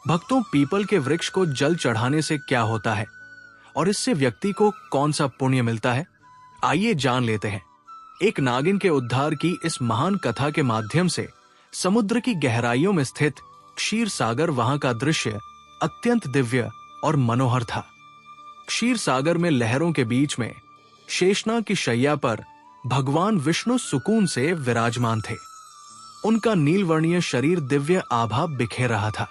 भक्तों, पीपल के वृक्ष को जल चढ़ाने से क्या होता है और इससे व्यक्ति को कौन सा पुण्य मिलता है, आइए जान लेते हैं। एक नागिन के उद्धार की इस महान कथा के माध्यम से समुद्र की गहराइयों में स्थित क्षीर सागर वहां का दृश्य अत्यंत दिव्य और मनोहर था। क्षीर सागर में लहरों के बीच में शेषनाग की शैया पर भगवान विष्णु सुकून से विराजमान थे। उनका नीलवर्णीय शरीर दिव्य आभा बिखेर रहा था।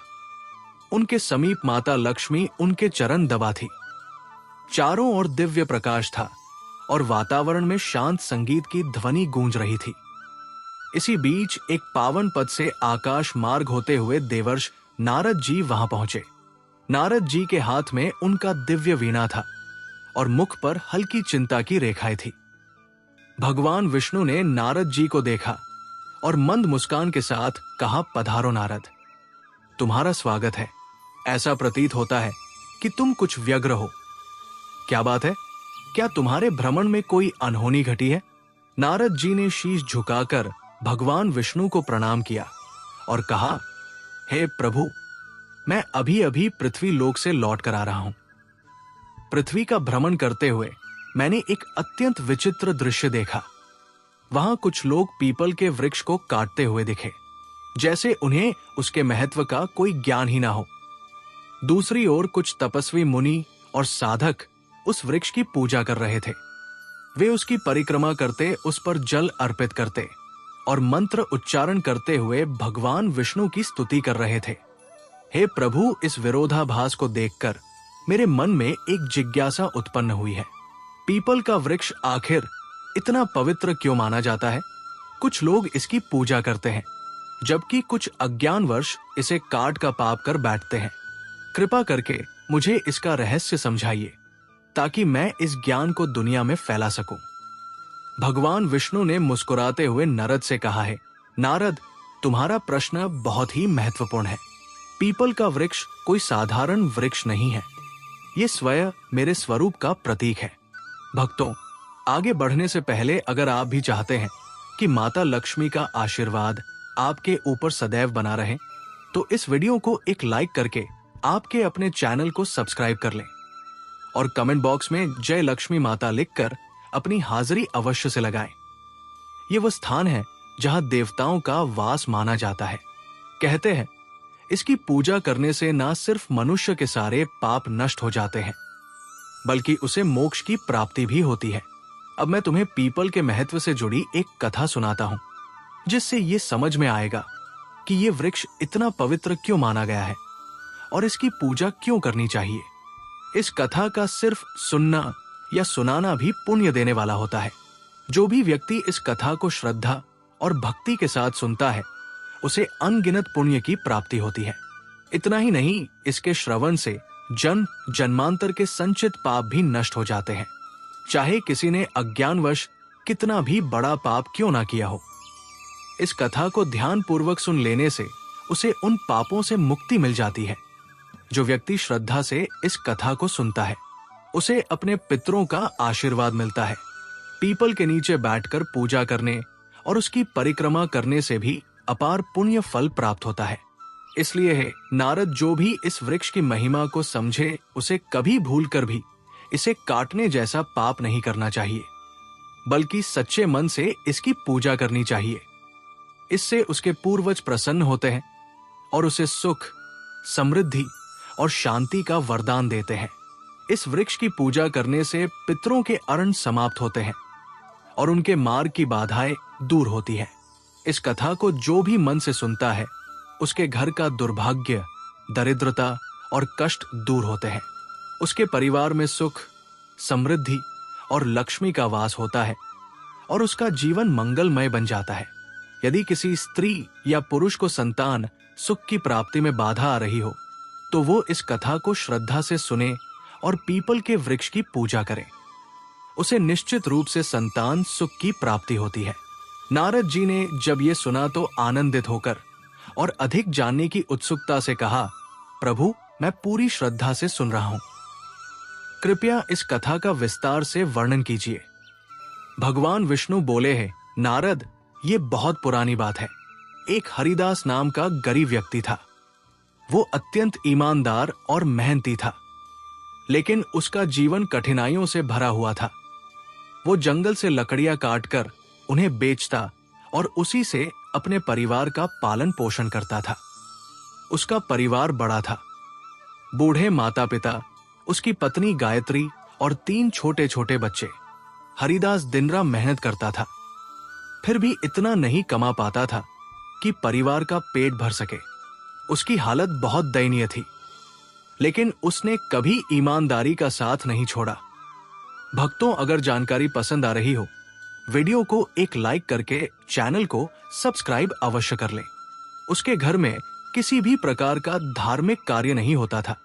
उनके समीप माता लक्ष्मी उनके चरण दबा थी। चारों ओर दिव्य प्रकाश था और वातावरण में शांत संगीत की ध्वनि गूंज रही थी। इसी बीच एक पावन पद से आकाश मार्ग होते हुए देवर्ष नारद जी वहां पहुंचे। नारद जी के हाथ में उनका दिव्य वीणा था और मुख पर हल्की चिंता की रेखाएं थी। भगवान विष्णु ने नारद जी को देखा और मंद मुस्कान के साथ कहा, पधारो नारद, तुम्हारा स्वागत है। ऐसा प्रतीत होता है कि तुम कुछ व्यग्र हो। क्या बात है? क्या तुम्हारे भ्रमण में कोई अनहोनी घटी है? नारद जी ने शीश झुकाकर भगवान विष्णु को प्रणाम किया और कहा, हे प्रभु, मैं अभी अभी पृथ्वी लोक से लौट कर आ रहा हूं। पृथ्वी का भ्रमण करते हुए मैंने एक अत्यंत विचित्र दृश्य देखा। वहां कुछ लोग पीपल के वृक्ष को काटते हुए दिखे, जैसे उन्हें उसके महत्व का कोई ज्ञान ही ना हो। दूसरी ओर कुछ तपस्वी मुनि और साधक उस वृक्ष की पूजा कर रहे थे। वे उसकी परिक्रमा करते, उस पर जल अर्पित करते और मंत्र उच्चारण करते हुए भगवान विष्णु की स्तुति कर रहे थे। हे प्रभु, इस विरोधाभास को देखकर मेरे मन में एक जिज्ञासा उत्पन्न हुई है। पीपल का वृक्ष आखिर इतना पवित्र क्यों माना जाता है? कुछ लोग इसकी पूजा करते हैं, जबकि कुछ अज्ञानवश इसे काट का पाप कर बैठते हैं। कृपा करके मुझे इसका रहस्य समझाइए, ताकि मैं इस ज्ञान को दुनिया में फैला सकूं। भगवान विष्णु ने मुस्कुराते हुए नारद से कहा है, नारद, तुम्हारा प्रश्न बहुत ही महत्वपूर्ण है। पीपल का वृक्ष कोई साधारण वृक्ष नहीं है। ये स्वयं मेरे स्वरूप का प्रतीक है। भक्तों, आगे बढ़ने से पहले अगर आप भी चाहते हैं कि माता लक्ष्मी का आशीर्वाद आपके ऊपर सदैव बना रहे, तो इस वीडियो को एक लाइक करके आपके अपने चैनल को सब्सक्राइब कर लें और कमेंट बॉक्स में जय लक्ष्मी माता लिखकर अपनी हाजिरी अवश्य से लगाएं। ये वो स्थान है जहां देवताओं का वास माना जाता है। कहते हैं, इसकी पूजा करने से न सिर्फ मनुष्य के सारे पाप नष्ट हो जाते हैं, बल्कि उसे मोक्ष की प्राप्ति भी होती है। अब मैं तुम्हें पीपल के महत्व से जुड़ी एक कथा सुनाता हूं, जिससे ये समझ में आएगा कि ये वृक्ष इतना पवित्र क्यों माना गया है और इसकी पूजा क्यों करनी चाहिए। इस कथा का सिर्फ सुनना या सुनाना भी पुण्य देने वाला होता है। जो भी व्यक्ति इस कथा को श्रद्धा और भक्ति के साथ सुनता है, उसे अनगिनत पुण्य की प्राप्ति होती है। इतना ही नहीं, इसके श्रवण से जन्म जन्मांतर के संचित पाप भी नष्ट हो जाते हैं, चाहे किसी ने अज्ञानवश कितना भी बड़ा पाप क्यों ना किया हो। इस कथा को ध्यान पूर्वक सुन लेने से उसे उन पापों से मुक्ति मिल जाती है। जो व्यक्ति श्रद्धा से इस कथा को सुनता है, उसे अपने पितरों का आशीर्वाद मिलता है। पीपल के नीचे बैठकर पूजा करने और उसकी परिक्रमा करने से भी अपार पुण्य फल प्राप्त होता है। इसलिए है, नारद, जो भी इस वृक्ष की महिमा को समझे, उसे कभी भूलकर भी इसे काटने जैसा पाप नहीं करना चाहिए, बल्कि सच्चे मन से इसकी पूजा करनी चाहिए। इससे उसके पूर्वज प्रसन्न होते हैं और उसे सुख, समृद्धि और शांति का वरदान देते हैं। इस वृक्ष की पूजा करने से पितरों के अरण समाप्त होते हैं और उनके मार्ग की बाधाएं दूर होती है। इस कथा को जो भी मन से सुनता है, उसके घर का दुर्भाग्य, दरिद्रता और कष्ट दूर होते हैं। उसके परिवार में सुख, समृद्धि और लक्ष्मी का वास होता है और उसका जीवन मंगलमय बन जाता है। यदि किसी स्त्री या पुरुष को संतान सुख की प्राप्ति में बाधा आ रही हो, तो वो इस कथा को श्रद्धा से सुने और पीपल के वृक्ष की पूजा करे। उसे निश्चित रूप से संतान सुख की प्राप्ति होती है। नारद जी ने जब ये सुना तो आनंदित होकर और अधिक जानने की उत्सुकता से कहा, प्रभु, मैं पूरी श्रद्धा से सुन रहा हूं। कृपया इस कथा का विस्तार से वर्णन कीजिए। भगवान विष्णु बोले हैं, नारद, ये बहुत पुरानी बात है। एक हरिदास नाम का गरीब व्यक्ति था। वो अत्यंत ईमानदार और मेहनती था, लेकिन उसका जीवन कठिनाइयों से भरा हुआ था। वो जंगल से लकड़ियां काटकर उन्हें बेचता और उसी से अपने परिवार का पालन पोषण करता था। उसका परिवार बड़ा था, बूढ़े माता पिता, उसकी पत्नी गायत्री और 3 छोटे छोटे बच्चे। हरिदास दिन रात मेहनत करता था, फिर भी इतना नहीं कमा पाता था कि परिवार का पेट भर सके। उसकी हालत बहुत दयनीय थी, लेकिन उसने कभी ईमानदारी का साथ नहीं छोड़ा। भक्तों, अगर जानकारी पसंद आ रही हो, वीडियो को एक लाइक करके चैनल को सब्सक्राइब अवश्य कर लें। उसके घर में किसी भी प्रकार का धार्मिक कार्य नहीं होता था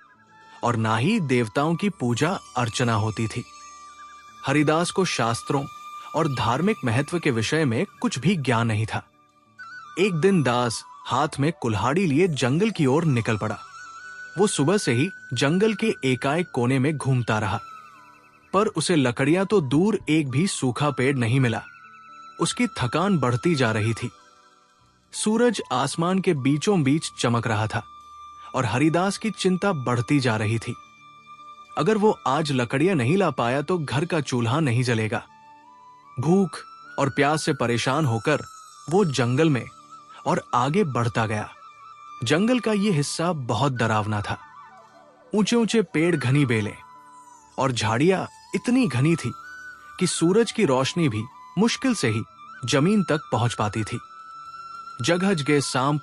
और ना ही देवताओं की पूजा अर्चना होती थी। हरिदास को शास्त्रों और धार्मिक महत्व के विषय में कुछ भी ज्ञान नहीं था। एक दिन दास हाथ में कुल्हाड़ी लिए जंगल की ओर निकल पड़ा। वो सुबह से ही जंगल के एकाएक कोने में घूमता रहा, पर उसे लकड़ियां तो दूर एक भी सूखा पेड़ नहीं मिला। उसकी थकान बढ़ती जा रही थी। सूरज आसमान के बीचों बीच चमक रहा था और हरिदास की चिंता बढ़ती जा रही थी। अगर वो आज लकड़ियां नहीं ला पाया तो घर का चूल्हा नहीं जलेगा। भूख और प्यास से परेशान होकर वो जंगल में और आगे बढ़ता गया। जंगल का ये हिस्सा बहुत डरावना था। ऊंचे ऊंचे पेड़, घनी बेलें और झाड़ियां इतनी घनी थी कि सूरज की रोशनी भी मुश्किल से ही जमीन तक पहुंच पाती थी। जगह सांप,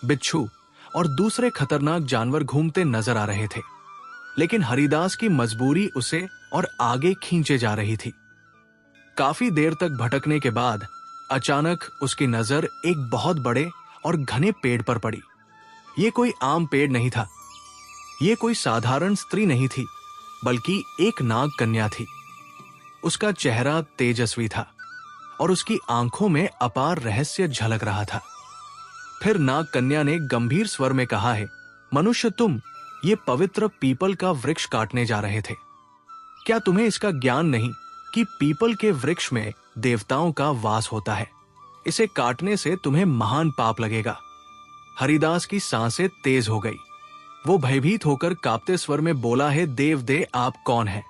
बिच्छू और दूसरे खतरनाक जानवर घूमते नजर आ रहे थे, लेकिन हरिदास की मजबूरी उसे और आगे खींचे जा रही थी। काफी देर तक भटकने के बाद अचानक उसकी नजर एक बहुत बड़े और घने पेड़ पर पड़ी। ये कोई आम पेड़ नहीं था, ये कोई साधारण स्त्री नहीं थी, बल्कि एक नाग कन्या थी। उसका चेहरा तेजस्वी था और उसकी आंखों में अपार रहस्य झलक रहा था। फिर नाग कन्या ने गंभीर स्वर में कहा है, मनुष्य, तुम ये पवित्र पीपल का वृक्ष काटने जा रहे थे। क्या तुम्हें इसका ज्ञान नहीं कि पीपल के वृक्ष में देवताओं का वास होता है? इसे काटने से तुम्हें महान पाप लगेगा। हरिदास की सांसें तेज हो गई। वो भयभीत होकर कांपते स्वर में बोला है, देव, आप कौन हैं?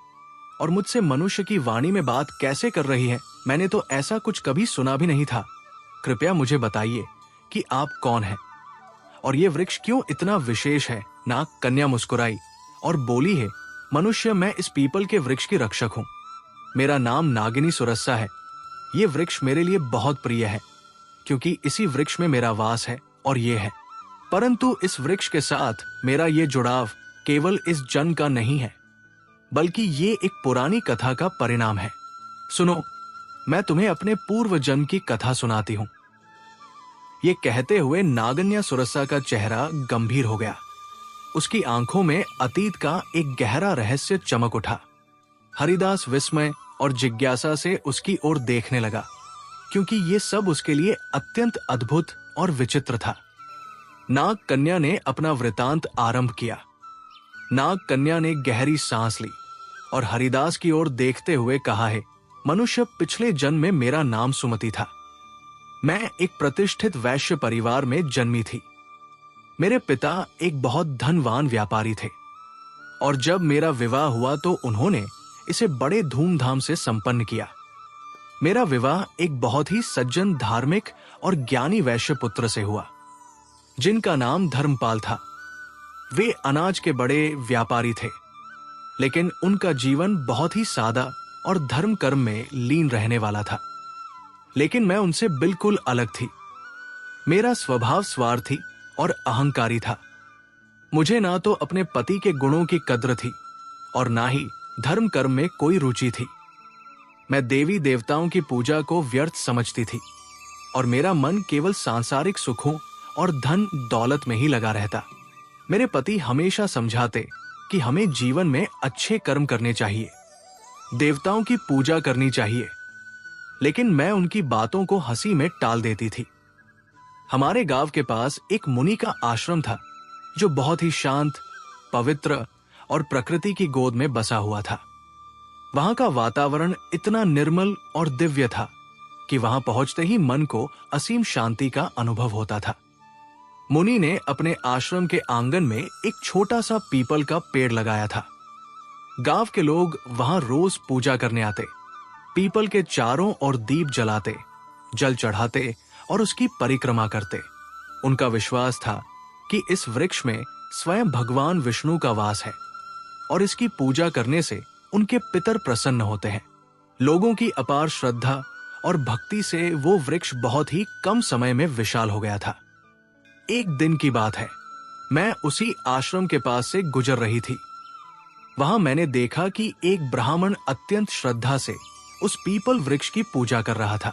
और मुझसे मनुष्य की वाणी में बात कैसे कर रही है? मैंने तो ऐसा कुछ कभी सुना भी नहीं था। कृपया मुझे बताइए कि आप कौन हैं और ये वृक्ष क्यों इतना विशेष है? नाग कन्या मुस्कुराई और बोली है, मनुष्य, मैं इस पीपल के वृक्ष की रक्षक हूं। मेरा नाम नागिनी सुरस्सा है। ये वृक्ष मेरे लिए बहुत प्रिय है, क्योंकि इसी वृक्ष में मेरा वास है और ये है। परंतु इस वृक्ष के साथ मेरा ये जुड़ाव केवल इस जन्म का नहीं है, बल्कि ये एक पुरानी कथा का परिणाम है। सुनो, मैं तुम्हें अपने पूर्व जन्म की कथा सुनाती हूं। ये कहते हुए नागन्या सुरस्सा का चेहरा गंभीर हो गया। उसकी आंखों में अतीत का एक गहरा रहस्य चमक उठा। हरिदास विस्मय और जिज्ञासा से उसकी ओर देखने लगा, क्योंकि ये सब उसके लिए अत्यंत अद्भुत और विचित्र था। नाग कन्या ने अपना वृतांत आरंभ किया। नाग कन्या ने गहरी सांस ली और हरिदास की ओर देखते हुए कहा है, मनुष्य, पिछले जन्म में मेरा नाम सुमति था। मैं एक प्रतिष्ठित वैश्य परिवार में जन्मी थी। मेरे पिता एक बहुत धनवान व्यापारी थे और जब मेरा विवाह हुआ तो उन्होंने इसे बड़े धूमधाम से संपन्न किया। मेरा विवाह एक बहुत ही सज्जन, धार्मिक और ज्ञानी वैश्य पुत्र से हुआ, जिनका नाम धर्मपाल था। वे अनाज के बड़े व्यापारी थे, लेकिन उनका जीवन बहुत ही सादा और धर्म कर्म में लीन रहने वाला था। लेकिन मैं उनसे बिल्कुल अलग थी। मेरा स्वभाव स्वार्थी और अहंकारी था। मुझे ना तो अपने पति के गुणों की कद्र थी और ना ही धर्म कर्म में कोई रुचि थी। मैं देवी देवताओं की पूजा को व्यर्थ समझती थी और मेरा मन केवल सांसारिक सुखों और धन दौलत में ही लगा रहता। मेरे पति हमेशा समझाते कि हमें जीवन में अच्छे कर्म करने चाहिए, देवताओं की पूजा करनी चाहिए, लेकिन मैं उनकी बातों को हंसी में टाल देती थी। हमारे गांव के पास एक मुनि का आश्रम था, जो बहुत ही शांत, पवित्र और प्रकृति की गोद में बसा हुआ था। वहां का वातावरण इतना निर्मल और दिव्य था कि वहां पहुंचते ही मन को असीम शांति का अनुभव होता था। मुनि ने अपने आश्रम के आंगन में एक छोटा सा पीपल का पेड़ लगाया था। गांव के लोग वहां रोज पूजा करने आते, पीपल के चारों ओर दीप जलाते, जल चढ़ाते और उसकी परिक्रमा करते। उनका विश्वास था कि इस वृक्ष में स्वयं भगवान विष्णु का वास है और इसकी पूजा करने से उनके पितर प्रसन्न होते हैं। लोगों की अपार श्रद्धा और भक्ति से वो वृक्ष बहुत ही कम समय में विशाल हो गया था। एक दिन की बात है, मैं उसी आश्रम के पास से गुजर रही थी। वहां मैंने देखा कि एक ब्राह्मण अत्यंत श्रद्धा से उस पीपल वृक्ष की पूजा कर रहा था।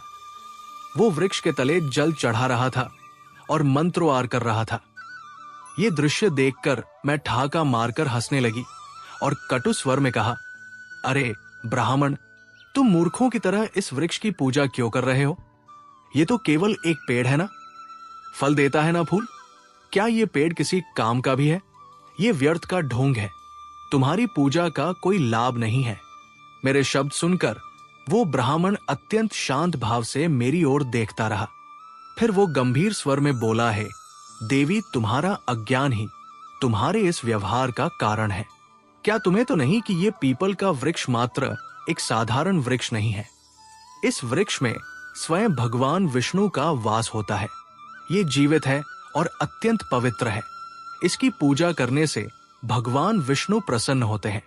वो वृक्ष के तले जल चढ़ा रहा था और मंत्रोच्चार कर रहा था। ये दृश्य देखकर मैं ठहाका मारकर हंसने लगी और कटु स्वर में कहा, अरे ब्राह्मण, तुम मूर्खों की तरह इस वृक्ष की पूजा क्यों कर रहे हो? ये तो केवल एक पेड़ है ना, फल देता है ना फूल। क्या ये पेड़ किसी काम का भी है? ये व्यर्थ का ढोंग है। तुम्हारी पूजा का कोई लाभ नहीं है। मेरे शब्द सुनकर वो ब्राह्मण अत्यंत शांत भाव से मेरी ओर देखता रहा। फिर वो गंभीर स्वर में बोला है, देवी, तुम्हारा अज्ञान ही तुम्हारे इस व्यवहार का कारण है। क्या तुम्हें तो नहीं कि ये पीपल का वृक्ष मात्र एक साधारण वृक्ष नहीं है। इस वृक्ष में स्वयं भगवान विष्णु का वास होता है। ये जीवित है और अत्यंत पवित्र है। इसकी पूजा करने से भगवान विष्णु प्रसन्न होते हैं।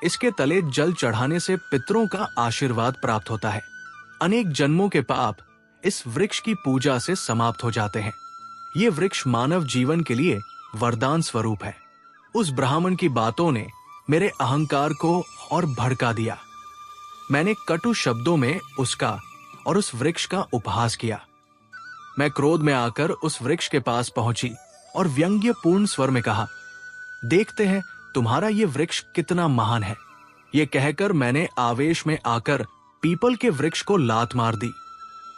इसके तले जल चढ़ाने से पितरों का आशीर्वाद प्राप्त होता है। अनेक जन्मों के पाप इस वृक्ष की पूजा से समाप्त हो जाते हैं। ये वृक्ष मानव जीवन के लिए वरदान स्वरूप है। उस ब्राह्मण की बातों ने मेरे अहंकार को और भड़का दिया। मैंने कटु शब्दों में उसका और उस वृक्ष का उपहास किया। मैं क्रोध में आकर उस वृक्ष के पास पहुंची और व्यंग्यपूर्ण स्वर में कहा, देखते हैं तुम्हारा ये वृक्ष कितना महान है। ये कहकर मैंने आवेश में आकर पीपल के वृक्ष को लात मार दी।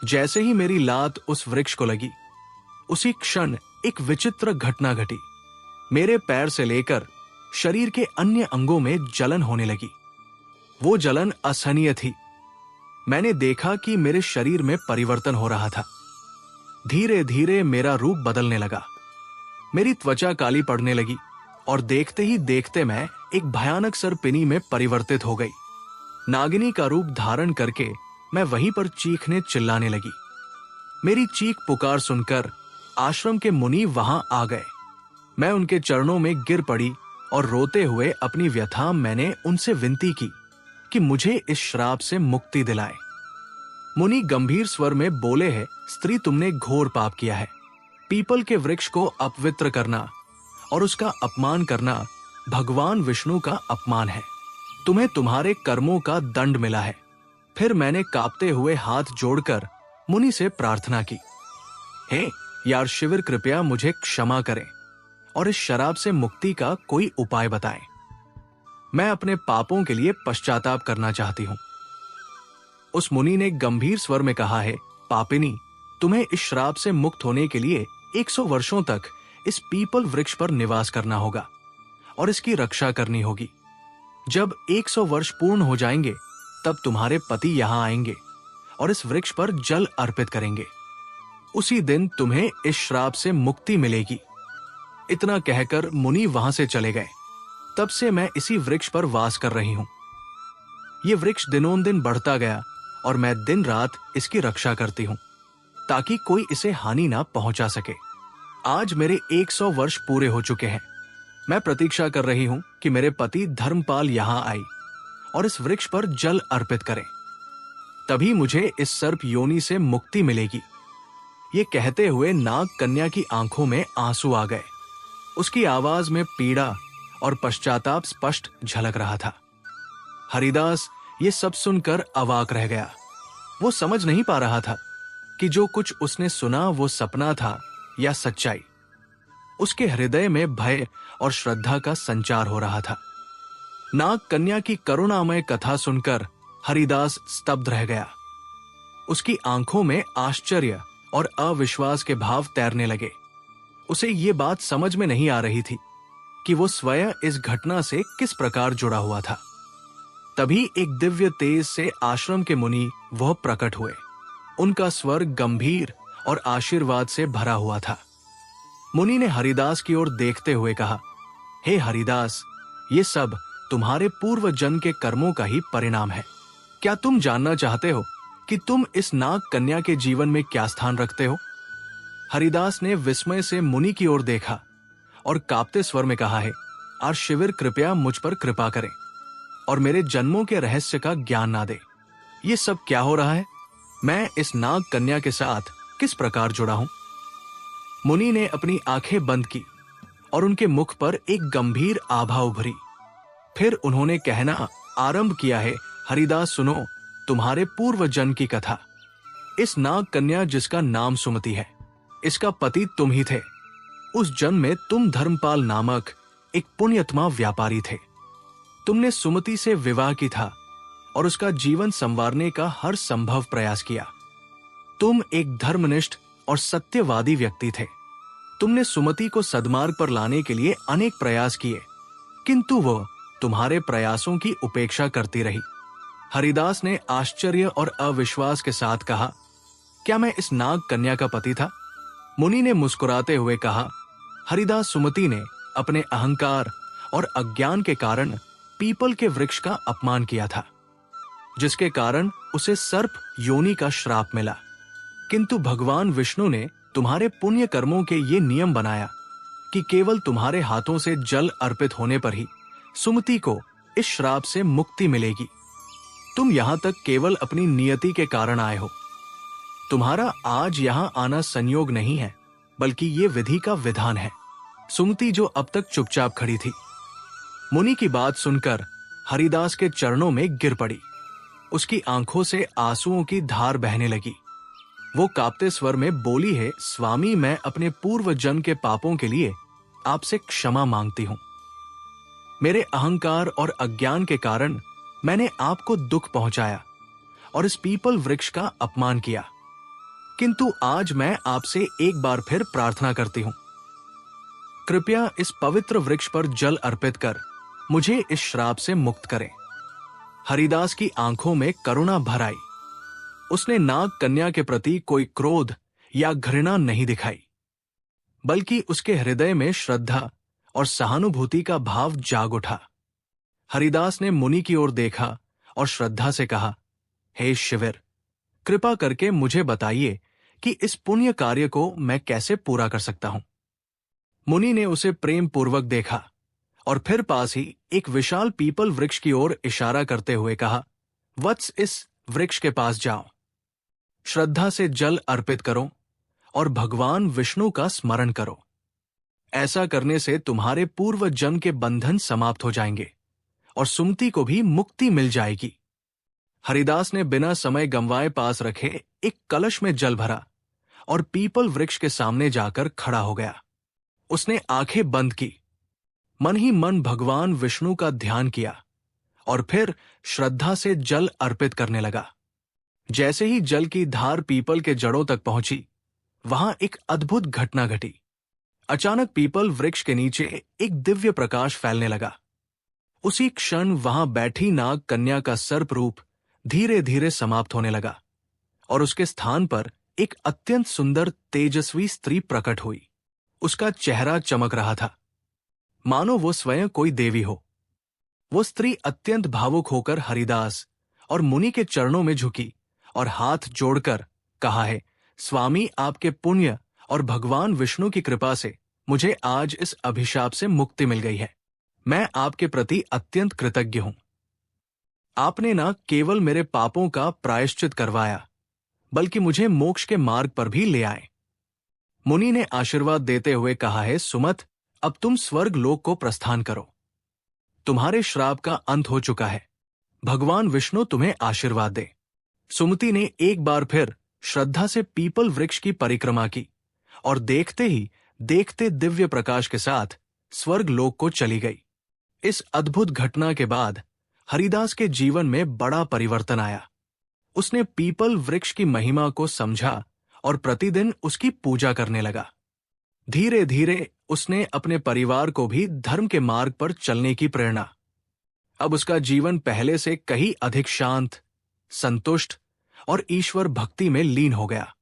जैसे ही मेरी लात उस वृक्ष को लगी, उसी क्षण एक विचित्र घटना घटी। मेरे पैर से लेकर शरीर के अन्य अंगों में जलन होने लगी। वो जलन असहनीय थी। मैंने देखा कि मेरे शरीर में परिवर्तन हो रहा था। धीरे धीरे मेरा रूप बदलने लगा। मेरी त्वचा काली पड़ने लगी और देखते ही देखते मैं एक भयानक सर्पिनी में परिवर्तित हो गई। नागिनी का रूप धारण करके मैं वहीं पर चीखने चिल्लाने लगी। मेरी चीख पुकार सुनकर आश्रम के मुनि वहां आ गए। मैं उनके चरणों में गिर पड़ी और रोते हुए अपनी व्यथा मैंने उनसे विनती की कि मुझे इस श्राप से मुक्ति दिलाए। मुनि गंभीर स्वर में बोले हैं, स्त्री, तुमने घोर पाप किया है। पीपल के वृक्ष को अपवित्र करना और उसका अपमान करना भगवान विष्णु का अपमान है। तुम्हें तुम्हारे कर्मों का दंड मिला है। फिर मैंने कांपते हुए हाथ जोड़कर मुनि से प्रार्थना की, हे यार शिविर, कृपया मुझे क्षमा करें और इस शराब से मुक्ति का कोई उपाय बताएं। मैं अपने पापों के लिए पश्चाताप करना चाहती हूं। उस मुनि ने गंभीर स्वर में कहा है, पापिनी, तुम्हें इस श्राप से मुक्त होने के लिए 100 वर्षों तक इस पीपल वृक्ष पर निवास करना होगा और इसकी रक्षा करनी होगी। जब 100 वर्ष पूर्ण हो जाएंगे तब तुम्हारे पति यहां आएंगे और इस वृक्ष पर जल अर्पित करेंगे। उसी दिन तुम्हें इस श्राप से मुक्ति मिलेगी। इतना कहकर मुनि वहां से चले गए। तब से मैं इसी वृक्ष पर वास कर रही हूं। यह वृक्ष दिनों दिन बढ़ता गया और मैं दिन रात इसकी रक्षा करती हूं ताकि कोई इसे हानि ना पहुंचा सके। आज मेरे 100 वर्ष पूरे हो चुके हैं। मैं प्रतीक्षा कर रही हूं कि मेरे पति धर्मपाल यहां आए और इस वृक्ष पर जल अर्पित करें। तभी मुझे इस सर्प योनि से मुक्ति मिलेगी। ये कहते हुए नाग कन्या की आंखों में आंसू आ गए। उसकी आवाज में पीड़ा और पश्चाताप स्पष्ट झलक रहा था। हरिदास ये सब सुनकर अवाक रह गया। वो समझ नहीं पा रहा था कि जो कुछ उसने सुना वो सपना था या सच्चाई। उसके हृदय में भय और श्रद्धा का संचार हो रहा था। नाग कन्या की करुणामय कथा सुनकर हरिदास स्तब्ध रह गया। उसकी आंखों में आश्चर्य और अविश्वास के भाव तैरने लगे। उसे ये बात समझ में नहीं आ रही थी कि वो स्वयं इस घटना से किस प्रकार जुड़ा हुआ था। तभी एक दिव्य तेज से आश्रम के मुनि वह प्रकट हुए। उनका स्वर गंभीर और आशीर्वाद से भरा हुआ था। मुनि ने हरिदास की ओर देखते हुए कहा, हे हरिदास, ये सब तुम्हारे पूर्व जन्म के कर्मों का ही परिणाम है। क्या तुम जानना चाहते हो कि तुम इस नाग कन्या के जीवन में क्या स्थान रखते हो? हरिदास ने विस्मय से मुनि की ओर देखा और कांपते स्वर में कहा, है आर्षशिविर कृपया मुझ पर कृपा करें और मेरे जन्मों के रहस्य का ज्ञान ना दे। ये सब क्या हो रहा है? मैं इस नाग कन्या के साथ किस प्रकार जुड़ा हूं? मुनि ने अपनी आंखें बंद की और उनके मुख पर एक गंभीर आभा उभरी। फिर उन्होंने कहना आरंभ किया, है हरिदास सुनो तुम्हारे पूर्व जन्म की कथा। इस नाग कन्या जिसका नाम सुमति है, इसका पति तुम ही थे। उस जन्म में तुम धर्मपाल नामक एक पुण्यात्मा व्यापारी थे। तुमने सुमति से विवाह की था और उसका जीवन संवारने का हर संभव प्रयास किया। तुम एक धर्मनिष्ठ और सत्यवादी व्यक्ति थे। तुमने सुमति को सद्मार्ग पर लाने के लिए अनेक प्रयास किए, किंतु वो तुम्हारे प्रयासों की उपेक्षा करती रही। हरिदास ने आश्चर्य और अविश्वास के साथ कहा, क्या मैं इस नाग कन्या का पति था? मुनि ने मुस्कुराते हुए कहा, हरिदास, सुमति ने अपने अहंकार और अज्ञान के कारण पीपल के वृक्ष का अपमान किया था, जिसके कारण उसे सर्प योनि का श्राप मिला। किंतु भगवान विष्णु ने तुम्हारे पुण्य कर्मों के ये नियम बनाया कि केवल तुम्हारे हाथों से जल अर्पित होने पर ही सुमति को इस श्राप से मुक्ति मिलेगी। तुम यहां तक केवल अपनी नियति के कारण आए हो। तुम्हारा आज यहां आना संयोग नहीं है, बल्कि ये विधि का विधान है। सुमति जो अब तक चुपचाप खड़ी थी, मुनि की बात सुनकर हरिदास के चरणों में गिर पड़ी। उसकी आंखों से आंसुओं की धार बहने लगी। वो कांपते स्वर में बोली, है स्वामी, मैं अपने पूर्व जन्म के पापों के लिए आपसे क्षमा मांगती हूं। मेरे अहंकार और अज्ञान के कारण मैंने आपको दुख पहुंचाया और इस पीपल वृक्ष का अपमान किया। किंतु आज मैं आपसे एक बार फिर प्रार्थना करती हूं, कृपया इस पवित्र वृक्ष पर जल अर्पित कर मुझे इस श्राप से मुक्त करें। हरिदास की आंखों में करुणा भर आई। उसने नाग कन्या के प्रति कोई क्रोध या घृणा नहीं दिखाई, बल्कि उसके हृदय में श्रद्धा और सहानुभूति का भाव जाग उठा। हरिदास ने मुनि की ओर देखा और श्रद्धा से कहा, हे शिविर, कृपा करके मुझे बताइए कि इस पुण्य कार्य को मैं कैसे पूरा कर सकता हूं। मुनि ने उसे प्रेम पूर्वक देखा और फिर पास ही एक विशाल पीपल वृक्ष की ओर इशारा करते हुए कहा, वत्स, इस वृक्ष के पास जाओ, श्रद्धा से जल अर्पित करो और भगवान विष्णु का स्मरण करो। ऐसा करने से तुम्हारे पूर्व जन्म के बंधन समाप्त हो जाएंगे और सुमति को भी मुक्ति मिल जाएगी। हरिदास ने बिना समय गंवाए पास रखे एक कलश में जल भरा और पीपल वृक्ष के सामने जाकर खड़ा हो गया। उसने आंखें बंद की, मन ही मन भगवान विष्णु का ध्यान किया और फिर श्रद्धा से जल अर्पित करने लगा। जैसे ही जल की धार पीपल के जड़ों तक पहुंची, वहां एक अद्भुत घटना घटी। अचानक पीपल वृक्ष के नीचे एक दिव्य प्रकाश फैलने लगा। उसी क्षण वहां बैठी नाग कन्या का सर्प रूप धीरे धीरे समाप्त होने लगा और उसके स्थान पर एक अत्यंत सुंदर तेजस्वी स्त्री प्रकट हुई। उसका चेहरा चमक रहा था, मानो वो स्वयं कोई देवी हो। वो स्त्री अत्यंत भावुक होकर हरिदास और मुनि के चरणों में झुकी और हाथ जोड़कर कहा, है स्वामी, आपके पुण्य और भगवान विष्णु की कृपा से मुझे आज इस अभिशाप से मुक्ति मिल गई है। मैं आपके प्रति अत्यंत कृतज्ञ हूं। आपने न केवल मेरे पापों का प्रायश्चित करवाया, बल्कि मुझे मोक्ष के मार्ग पर भी ले आए। मुनि ने आशीर्वाद देते हुए कहा, है सुमत, अब तुम स्वर्ग लोक को प्रस्थान करो। तुम्हारे श्राप का अंत हो चुका है। भगवान विष्णु तुम्हें आशीर्वाद दे। सुमति ने एक बार फिर श्रद्धा से पीपल वृक्ष की परिक्रमा की और देखते ही देखते दिव्य प्रकाश के साथ स्वर्ग लोक को चली गई। इस अद्भुत घटना के बाद हरिदास के जीवन में बड़ा परिवर्तन आया। उसने पीपल वृक्ष की महिमा को समझा और प्रतिदिन उसकी पूजा करने लगा। धीरे धीरे उसने अपने परिवार को भी धर्म के मार्ग पर चलने की प्रेरणा। अब उसका जीवन पहले से कहीं अधिक शांत, संतुष्ट और ईश्वर भक्ति में लीन हो गया।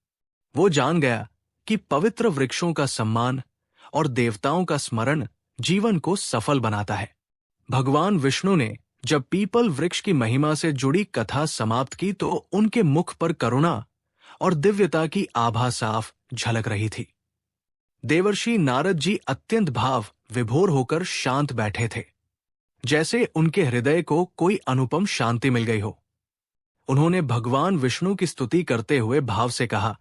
वो जान गया कि पवित्र वृक्षों का सम्मान और देवताओं का स्मरण जीवन को सफल बनाता है। भगवान विष्णु ने जब पीपल वृक्ष की महिमा से जुड़ी कथा समाप्त की तो उनके मुख पर करुणा और दिव्यता की आभा साफ झलक रही थी। देवर्षि नारद जी अत्यंत भाव विभोर होकर शांत बैठे थे, जैसे उनके हृदय को कोई अनुपम शांति मिल गई हो। उन्होंने भगवान विष्णु की स्तुति करते हुए भाव से कहा,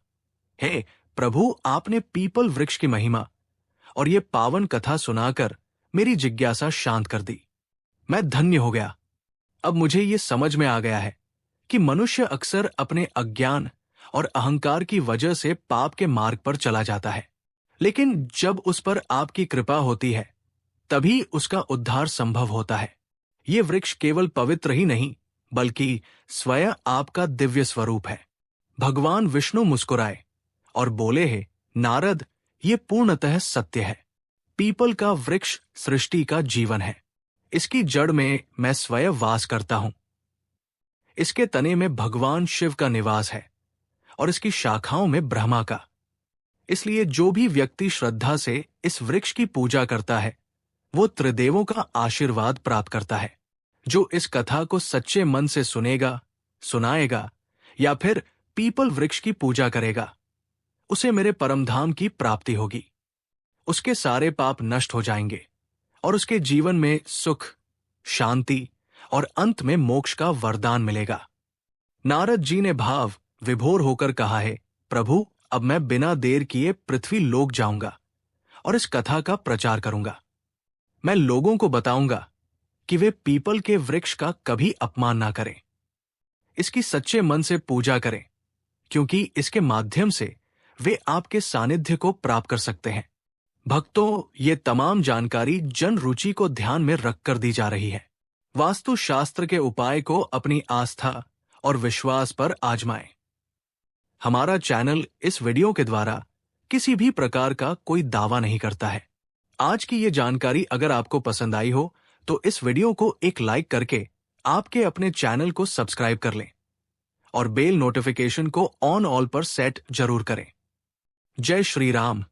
हे प्रभु, आपने पीपल वृक्ष की महिमा और ये पावन कथा सुनाकर मेरी जिज्ञासा शांत कर दी। मैं धन्य हो गया। अब मुझे ये समझ में आ गया है कि मनुष्य अक्सर अपने अज्ञान और अहंकार की वजह से पाप के मार्ग पर चला जाता है, लेकिन जब उस पर आपकी कृपा होती है तभी उसका उद्धार संभव होता है। ये वृक्ष केवल पवित्र ही नहीं बल्कि स्वयं आपका दिव्य स्वरूप है। भगवान विष्णु मुस्कुराए और बोले, है नारद, ये पूर्णतः सत्य है। पीपल का वृक्ष सृष्टि का जीवन है। इसकी जड़ में मैं स्वयं वास करता हूं। इसके तने में भगवान शिव का निवास है और इसकी शाखाओं में ब्रह्मा का। इसलिए जो भी व्यक्ति श्रद्धा से इस वृक्ष की पूजा करता है वो त्रिदेवों का आशीर्वाद प्राप्त करता है। जो इस कथा को सच्चे मन से सुनेगा, सुनाएगा या फिर पीपल वृक्ष की पूजा करेगा, उसे मेरे परमधाम की प्राप्ति होगी। उसके सारे पाप नष्ट हो जाएंगे और उसके जीवन में सुख, शांति और अंत में मोक्ष का वरदान मिलेगा। नारद जी ने भाव विभोर होकर कहा, है प्रभु, अब मैं बिना देर किए पृथ्वी लोक जाऊंगा और इस कथा का प्रचार करूंगा। मैं लोगों को बताऊंगा कि वे पीपल के वृक्ष का कभी अपमान ना करें, इसकी सच्चे मन से पूजा करें, क्योंकि इसके माध्यम से वे आपके सानिध्य को प्राप्त कर सकते हैं। भक्तों, ये तमाम जानकारी जन रुचि को ध्यान में रखकर दी जा रही है। वास्तु शास्त्र के उपाय को अपनी आस्था और विश्वास पर आजमाएं। हमारा चैनल इस वीडियो के द्वारा किसी भी प्रकार का कोई दावा नहीं करता है। आज की ये जानकारी अगर आपको पसंद आई हो तो इस वीडियो को एक लाइक करके आपके अपने चैनल को सब्सक्राइब कर लें और बेल नोटिफिकेशन को ऑन ऑल पर सेट जरूर करें। जय श्री राम।